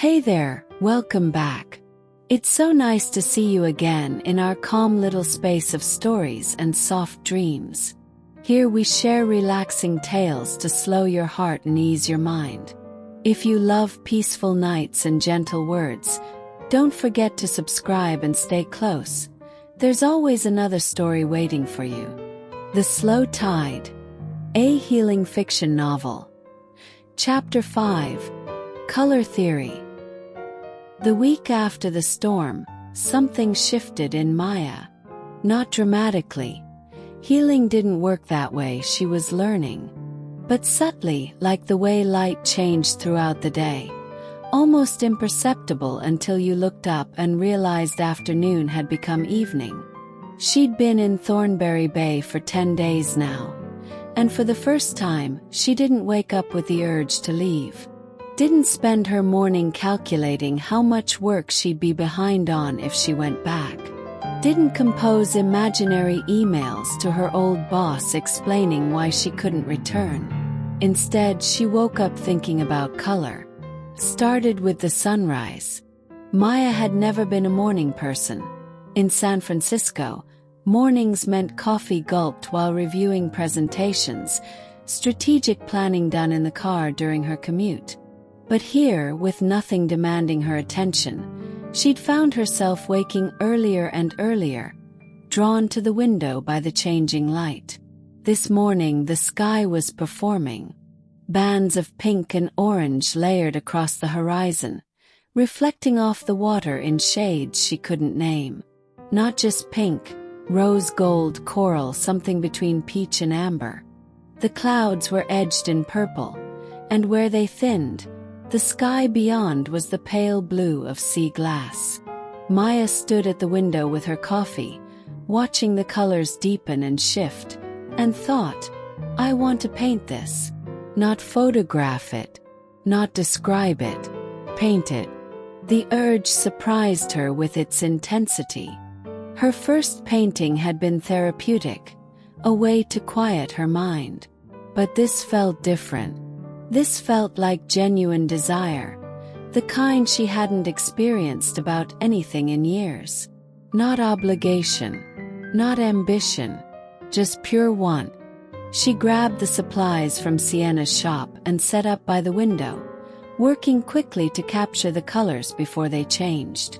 Hey there, welcome back. It's so nice to see you again in our calm little space of stories and soft dreams. Here we share relaxing tales to slow your heart and ease your mind. If you love peaceful nights and gentle words, don't forget to subscribe and stay close. There's always another story waiting for you. The Slow Tide, a healing fiction novel. Chapter 5, Color Theory. The week after the storm, something shifted in Maya. Not dramatically. Healing didn't work that way, she was learning. But subtly, like the way light changed throughout the day. Almost imperceptible until you looked up and realized afternoon had become evening. She'd been in Thornberry Bay for 10 days now. And for the first time, she didn't wake up with the urge to leave. Didn't spend her morning calculating how much work she'd be behind on if she went back. Didn't compose imaginary emails to her old boss explaining why she couldn't return. Instead, she woke up thinking about color. Started with the sunrise. Maya had never been a morning person. In San Francisco, mornings meant coffee gulped while reviewing presentations, strategic planning done in the car during her commute. But here, with nothing demanding her attention, she'd found herself waking earlier and earlier, drawn to the window by the changing light. This morning the sky was performing. Bands of pink and orange layered across the horizon, reflecting off the water in shades she couldn't name. Not just pink, rose gold, coral, something between peach and amber. The clouds were edged in purple, and where they thinned, the sky beyond was the pale blue of sea glass. Maya stood at the window with her coffee, watching the colors deepen and shift, and thought, I want to paint this. Not photograph it. Not describe it. Paint it. The urge surprised her with its intensity. Her first painting had been therapeutic, a way to quiet her mind. But this felt different. This felt like genuine desire, the kind she hadn't experienced about anything in years. Not obligation, not ambition, just pure want. She grabbed the supplies from Sienna's shop and set up by the window, working quickly to capture the colors before they changed.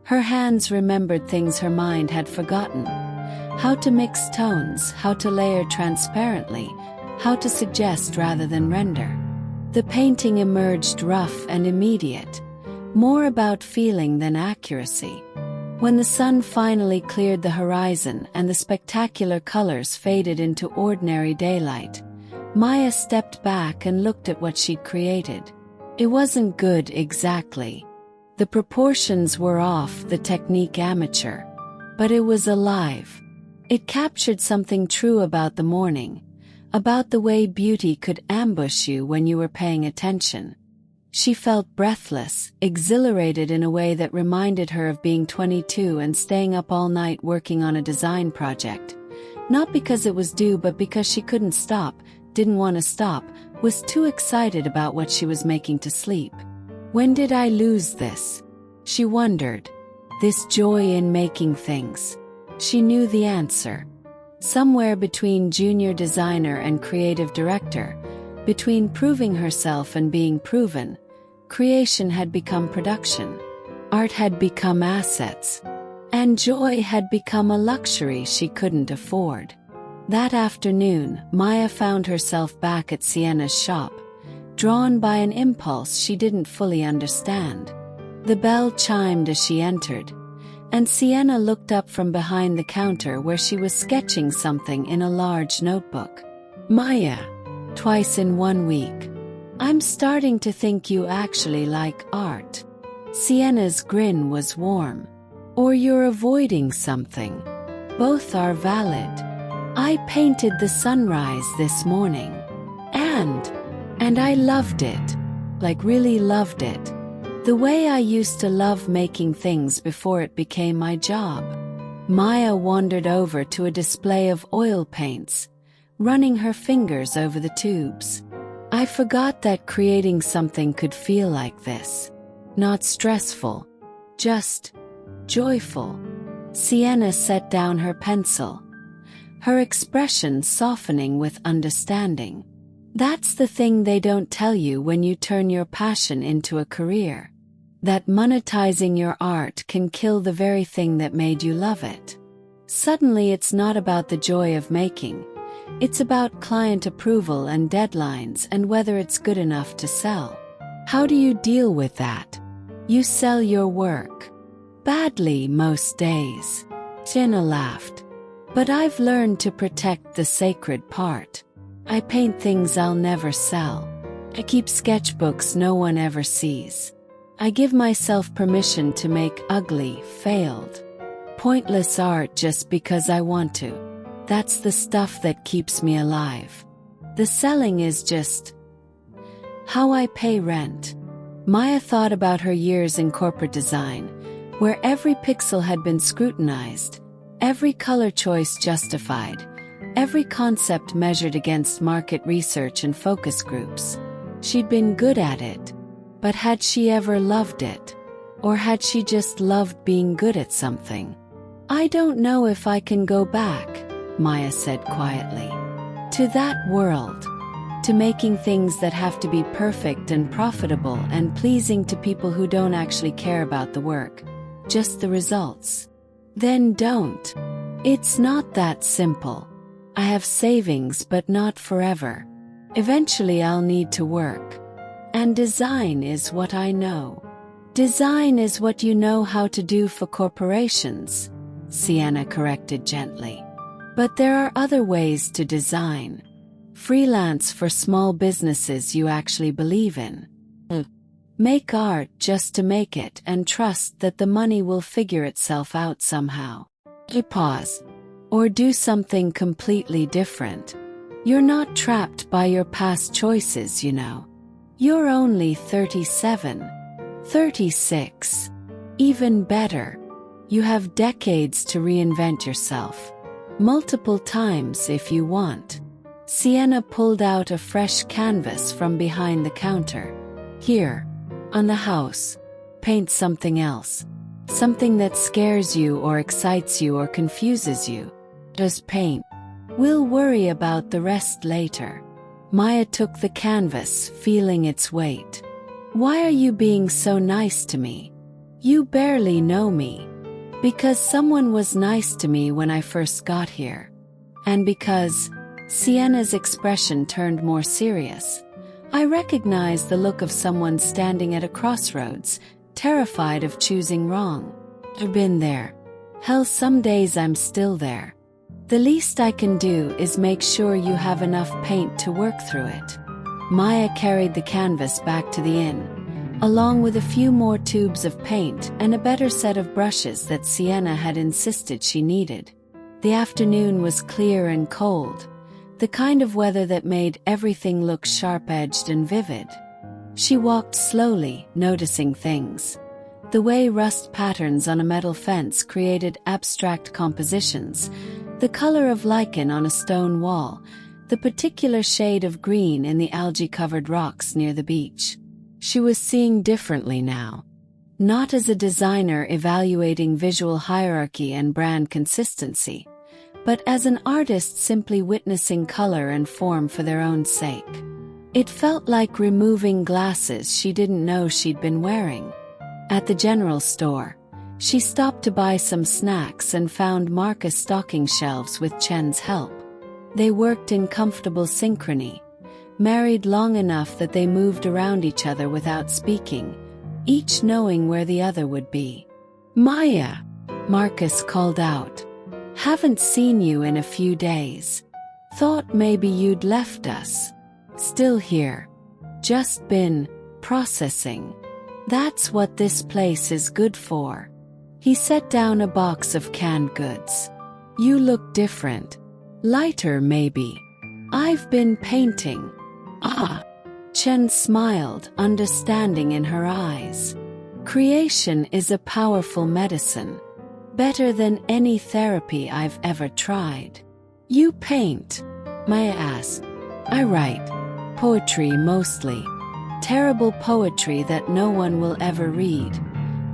Her hands remembered things her mind had forgotten. How to mix tones, how to layer transparently, how to suggest rather than render. The painting emerged rough and immediate, more about feeling than accuracy. When the sun finally cleared the horizon and the spectacular colors faded into ordinary daylight, Maya stepped back and looked at what she'd created. It wasn't good exactly. The proportions were off, the technique amateur. But it was alive. It captured something true about the morning. About the way beauty could ambush you when you were paying attention. She felt breathless, exhilarated in a way that reminded her of being 22 and staying up all night working on a design project. Not because it was due, but because she couldn't stop, didn't want to stop, was too excited about what she was making to sleep. When did I lose this? She wondered. This joy in making things. She knew the answer. Somewhere between junior designer and creative director, between proving herself and being proven, creation had become production. Art had become assets. And joy had become a luxury she couldn't afford. That afternoon, Maya found herself back at Sienna's shop, drawn by an impulse she didn't fully understand. The bell chimed as she entered, and Sienna looked up from behind the counter where she was sketching something in a large notebook. Maya, twice in 1 week. I'm starting to think you actually like art. Sienna's grin was warm. Or you're avoiding something. Both are valid. I painted the sunrise this morning. And I loved it. Like really loved it. The way I used to love making things before it became my job. Maya wandered over to a display of oil paints, running her fingers over the tubes. I forgot that creating something could feel like this. Not stressful. Just joyful. Sienna set down her pencil, her expression softening with understanding. That's the thing they don't tell you when you turn your passion into a career. That monetizing your art can kill the very thing that made you love it. Suddenly it's not about the joy of making. It's about client approval and deadlines and whether it's good enough to sell. How do you deal with that? You sell your work. Badly most days. Sienna laughed. But I've learned to protect the sacred part. I paint things I'll never sell. I keep sketchbooks no one ever sees. I give myself permission to make ugly, failed, pointless art just because I want to. That's the stuff that keeps me alive. The selling is just how I pay rent. Maya thought about her years in corporate design, where every pixel had been scrutinized, every color choice justified, every concept measured against market research and focus groups. She'd been good at it, but had she ever loved it? Or had she just loved being good at something? I don't know if I can go back, Maya said quietly. To that world. To making things that have to be perfect and profitable and pleasing to people who don't actually care about the work, just the results. Then don't. It's not that simple. I have savings but not forever. Eventually I'll need to work. And design is what I know. Design is what you know how to do for corporations, Sienna corrected gently. But there are other ways to design. Freelance for small businesses you actually believe in. Make art just to make it and trust that the money will figure itself out somehow. Pause. Or do something completely different. You're not trapped by your past choices, you know. You're only 37. 36. Even better. You have decades to reinvent yourself. Multiple times if you want. Sienna pulled out a fresh canvas from behind the counter. Here. On the house. Paint something else. Something that scares you or excites you or confuses you. Just paint. We'll worry about the rest later. Maya took the canvas, feeling its weight. Why are you being so nice to me? You barely know me. Because someone was nice to me when I first got here. And because Sienna's expression turned more serious. I recognized the look of someone standing at a crossroads, terrified of choosing wrong. I've been there. Hell, some days I'm still there. The least I can do is make sure you have enough paint to work through it. Maya carried the canvas back to the inn, along with a few more tubes of paint and a better set of brushes that Sienna had insisted she needed. The afternoon was clear and cold, the kind of weather that made everything look sharp-edged and vivid. She walked slowly, noticing things. The way rust patterns on a metal fence created abstract compositions, the color of lichen on a stone wall, the particular shade of green in the algae-covered rocks near the beach. She was seeing differently now. Not as a designer evaluating visual hierarchy and brand consistency, but as an artist simply witnessing color and form for their own sake. It felt like removing glasses she didn't know she'd been wearing. At the general store, she stopped to buy some snacks and found Marcus stocking shelves with Chen's help. They worked in comfortable synchrony, married long enough that they moved around each other without speaking, each knowing where the other would be. "Maya," Marcus called out. "Haven't seen you in a few days. Thought maybe you'd left us." "Still here. Just been processing. That's what this place is good for." He set down a box of canned goods. "You look different. Lighter maybe." "I've been painting." "Ah." Chen smiled, understanding in her eyes. "Creation is a powerful medicine. Better than any therapy I've ever tried." "You paint?" Maya asked. "I write. Poetry mostly. Terrible poetry that no one will ever read.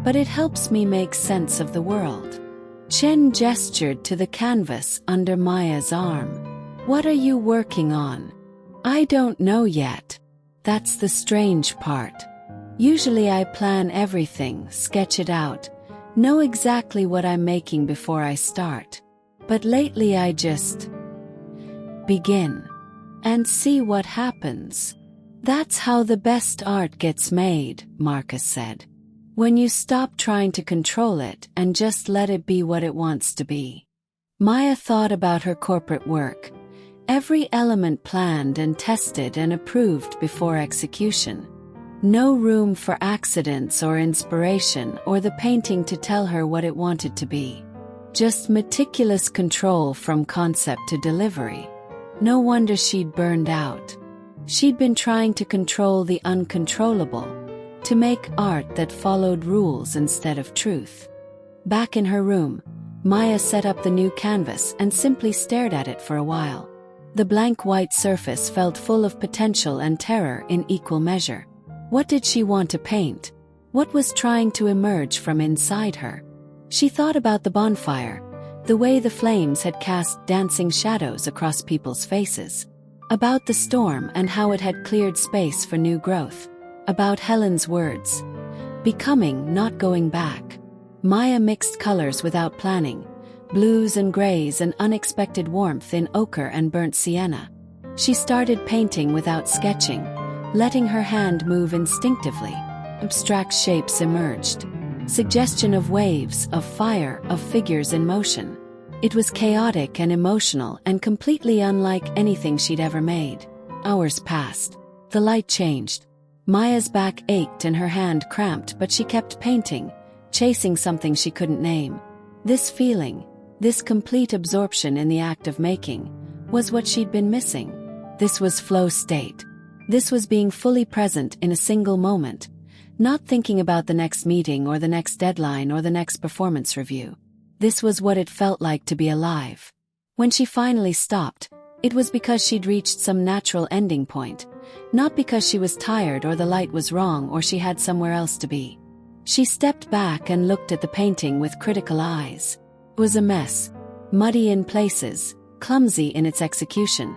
But it helps me make sense of the world. Chen gestured to the canvas under Maya's arm. What are you working on? I don't know yet. That's the strange part. Usually I plan everything, sketch it out, know exactly what I'm making before I start. But lately I just begin and see what happens. That's how the best art gets made, Marcus said. When you stop trying to control it and just let it be what it wants to be. Maya thought about her corporate work. Every element planned and tested and approved before execution. No room for accidents or inspiration or the painting to tell her what it wanted to be. Just meticulous control from concept to delivery. No wonder she'd burned out. She'd been trying to control the uncontrollable, to make art that followed rules instead of truth. Back in her room, Maya set up the new canvas and simply stared at it for a while. The blank white surface felt full of potential and terror in equal measure. What did she want to paint? What was trying to emerge from inside her? She thought about the bonfire, the way the flames had cast dancing shadows across people's faces. About the storm and how it had cleared space for new growth. About Helen's words. Becoming, not going back. Maya mixed colors without planning. Blues and grays and unexpected warmth in ochre and burnt sienna. She started painting without sketching, letting her hand move instinctively. Abstract shapes emerged. Suggestion of waves, of fire, of figures in motion. It was chaotic and emotional and completely unlike anything she'd ever made. Hours passed. The light changed. Maya's back ached and her hand cramped, but she kept painting, chasing something she couldn't name. This feeling, this complete absorption in the act of making, was what she'd been missing. This was flow state. This was being fully present in a single moment, not thinking about the next meeting or the next deadline or the next performance review. This was what it felt like to be alive. When she finally stopped, it was because she'd reached some natural ending point, not because she was tired or the light was wrong or she had somewhere else to be. She stepped back and looked at the painting with critical eyes. It was a mess, muddy in places, clumsy in its execution,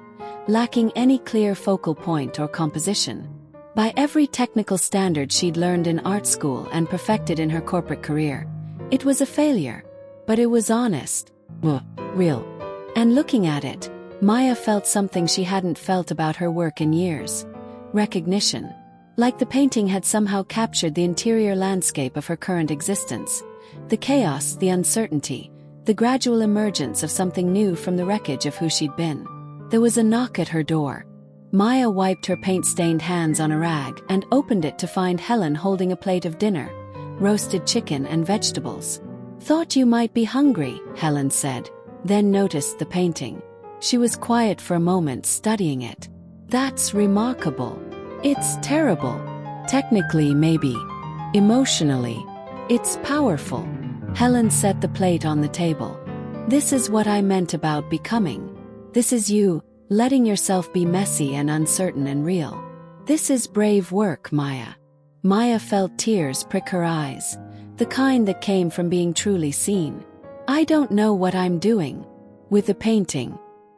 lacking any clear focal point or composition. By every technical standard she'd learned in art school and perfected in her corporate career, it was a failure. But it was honest, real. And looking at it, Maya felt something she hadn't felt about her work in years. Recognition. Like the painting had somehow captured the interior landscape of her current existence. The chaos, the uncertainty, the gradual emergence of something new from the wreckage of who she'd been. There was a knock at her door. Maya wiped her paint-stained hands on a rag and opened it to find Helen holding a plate of dinner, roasted chicken and vegetables. "Thought you might be hungry," Helen said, then noticed the painting. She was quiet for a moment, studying it. "That's remarkable. It's terrible. Technically, maybe. Emotionally, it's powerful." Helen set the plate on the table. "This is what I meant about becoming. This is you, letting yourself be messy and uncertain and real. This is brave work, Maya." Maya felt tears prick her eyes, the kind that came from being truly seen. "I don't know what I'm doing. With the painting.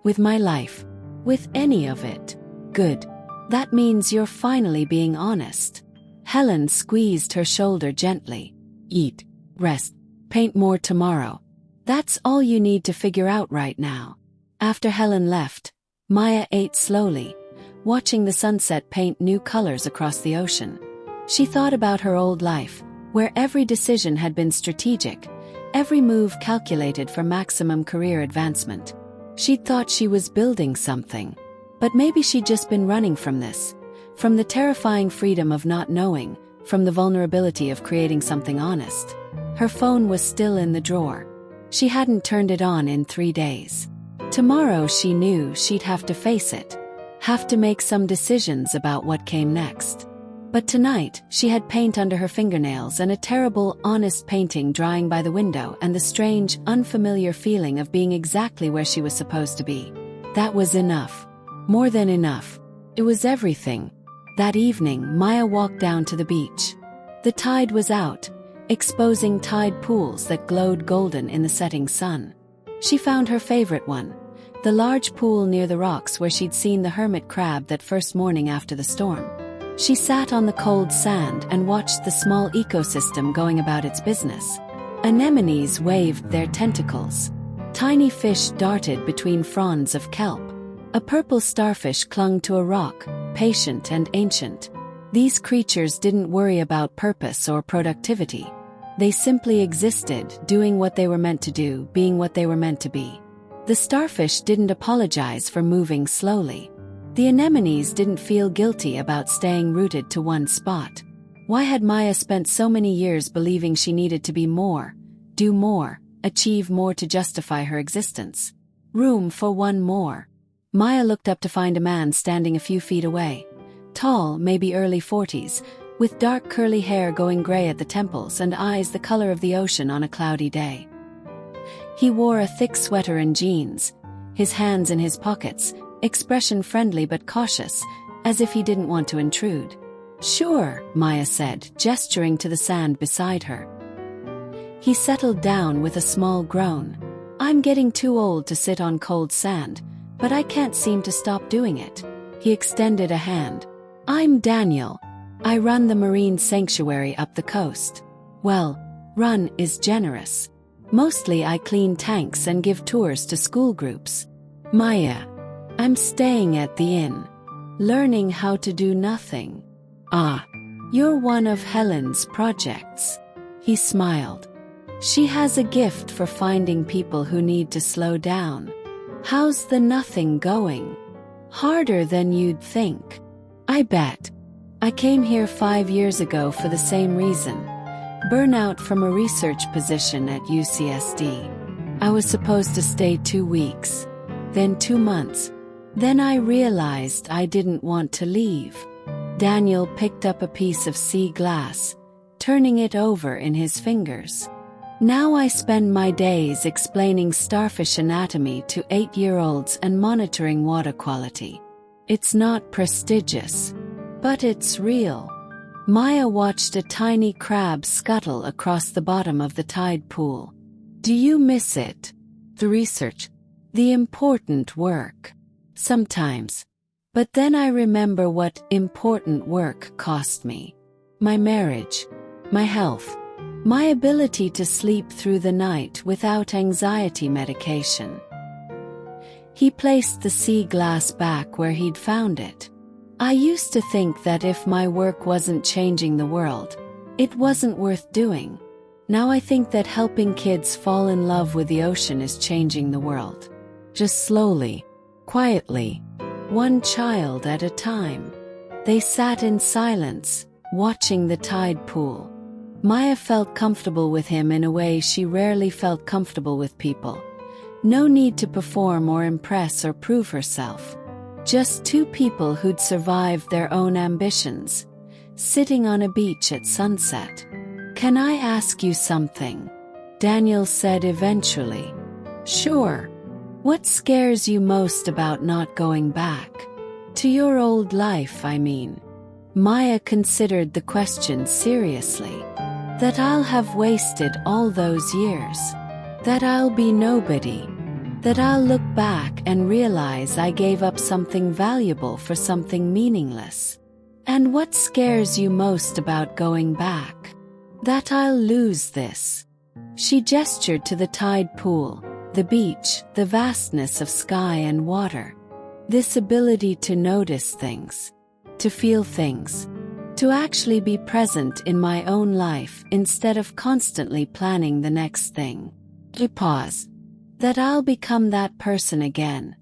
With my life. With any of it." "Good. That means you're finally being honest." Helen squeezed her shoulder gently. "Eat. Rest. Paint more tomorrow. That's all you need to figure out right now." After Helen left, Maya ate slowly, watching the sunset paint new colors across the ocean. She thought about her old life, where every decision had been strategic, every move calculated for maximum career advancement. She'd thought she was building something. But maybe she'd just been running from this, from the terrifying freedom of not knowing, from the vulnerability of creating something honest. Her phone was still in the drawer. She hadn't turned it on in 3 days. Tomorrow she knew she'd have to face it, have to make some decisions about what came next. But tonight, she had paint under her fingernails and a terrible, honest painting drying by the window and the strange, unfamiliar feeling of being exactly where she was supposed to be. That was enough. More than enough. It was everything. That evening, Maya walked down to the beach. The tide was out, exposing tide pools that glowed golden in the setting sun. She found her favorite one, the large pool near the rocks where she'd seen the hermit crab that first morning after the storm. She sat on the cold sand and watched the small ecosystem going about its business. Anemones waved their tentacles. Tiny fish darted between fronds of kelp. A purple starfish clung to a rock, patient and ancient. These creatures didn't worry about purpose or productivity. They simply existed, doing what they were meant to do, being what they were meant to be. The starfish didn't apologize for moving slowly. The anemones didn't feel guilty about staying rooted to one spot. Why had Maya spent so many years believing she needed to be more, do more, achieve more to justify her existence? Room for one more. Maya looked up to find a man standing a few feet away. Tall, maybe early 40s, with dark curly hair going gray at the temples and eyes the color of the ocean on a cloudy day. He wore a thick sweater and jeans, his hands in his pockets, expression friendly but cautious, as if he didn't want to intrude. "Sure," Maya said, gesturing to the sand beside her. He settled down with a small groan. "I'm getting too old to sit on cold sand, but I can't seem to stop doing it." He extended a hand. "I'm Daniel. I run the marine sanctuary up the coast." Well, run is generous. Mostly I clean tanks and give tours to school groups. Maya. I'm staying at the inn. Learning how to do nothing. Ah, you're one of Helen's projects. He smiled. She has a gift for finding people who need to slow down. How's the nothing going? Harder than you'd think. I bet. I came here 5 years ago for the same reason. Burnout from a research position at UCSD. I was supposed to stay 2 weeks. Then 2 months. Then I realized I didn't want to leave. Daniel picked up a piece of sea glass, turning it over in his fingers. Now I spend my days explaining starfish anatomy to 8-year-olds and monitoring water quality. It's not prestigious, but it's real. Maya watched a tiny crab scuttle across the bottom of the tide pool. Do you miss it? The research. The important work. Sometimes. But then I remember what important work cost me. My marriage. My health. My ability to sleep through the night without anxiety medication. He placed the sea glass back where he'd found it. I used to think that if my work wasn't changing the world, it wasn't worth doing. Now I think that helping kids fall in love with the ocean is changing the world. Just slowly, quietly, one child at a time. They sat in silence, watching the tide pool. Maya felt comfortable with him in a way she rarely felt comfortable with people. No need to perform or impress or prove herself. Just 2 people who'd survived their own ambitions, sitting on a beach at sunset. Can I ask you something? Daniel said eventually. Sure. What scares you most about not going back? To your old life, I mean. Maya considered the question seriously. That I'll have wasted all those years. That I'll be nobody. That I'll look back and realize I gave up something valuable for something meaningless. And what scares you most about going back? That I'll lose this. She gestured to the tide pool, the beach, the vastness of sky and water. This ability to notice things, to feel things, to actually be present in my own life instead of constantly planning the next thing. To pause. That I'll become that person again,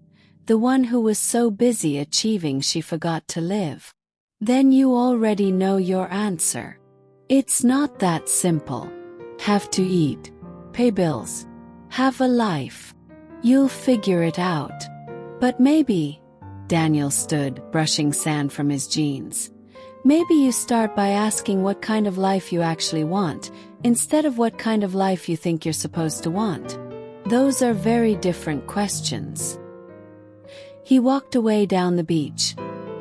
the one who was so busy achieving she forgot to live. Then you already know your answer. It's not that simple. Have to eat, pay bills, have a life. You'll figure it out. But maybe, Daniel stood, brushing sand from his jeans. Maybe you start by asking what kind of life you actually want, instead of what kind of life you think you're supposed to want. Those are very different questions. He walked away down the beach,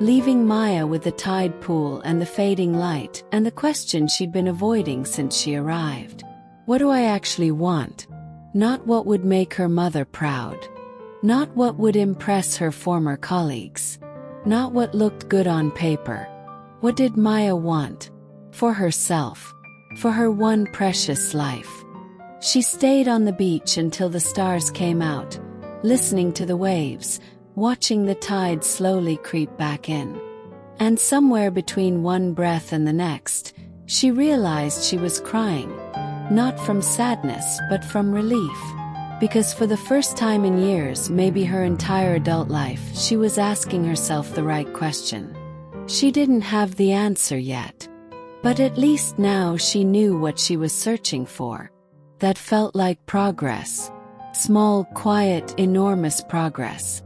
leaving Maya with the tide pool and the fading light and the question she'd been avoiding since she arrived. What do I actually want? Not what would make her mother proud. Not what would impress her former colleagues. Not what looked good on paper. What did Maya want? For herself. For her one precious life. She stayed on the beach until the stars came out, listening to the waves, watching the tide slowly creep back in. And somewhere between one breath and the next, she realized she was crying, not from sadness but from relief. Because for the first time in years, maybe her entire adult life, she was asking herself the right question. She didn't have the answer yet. But at least now she knew what she was searching for. That felt like progress. Small, quiet, enormous progress.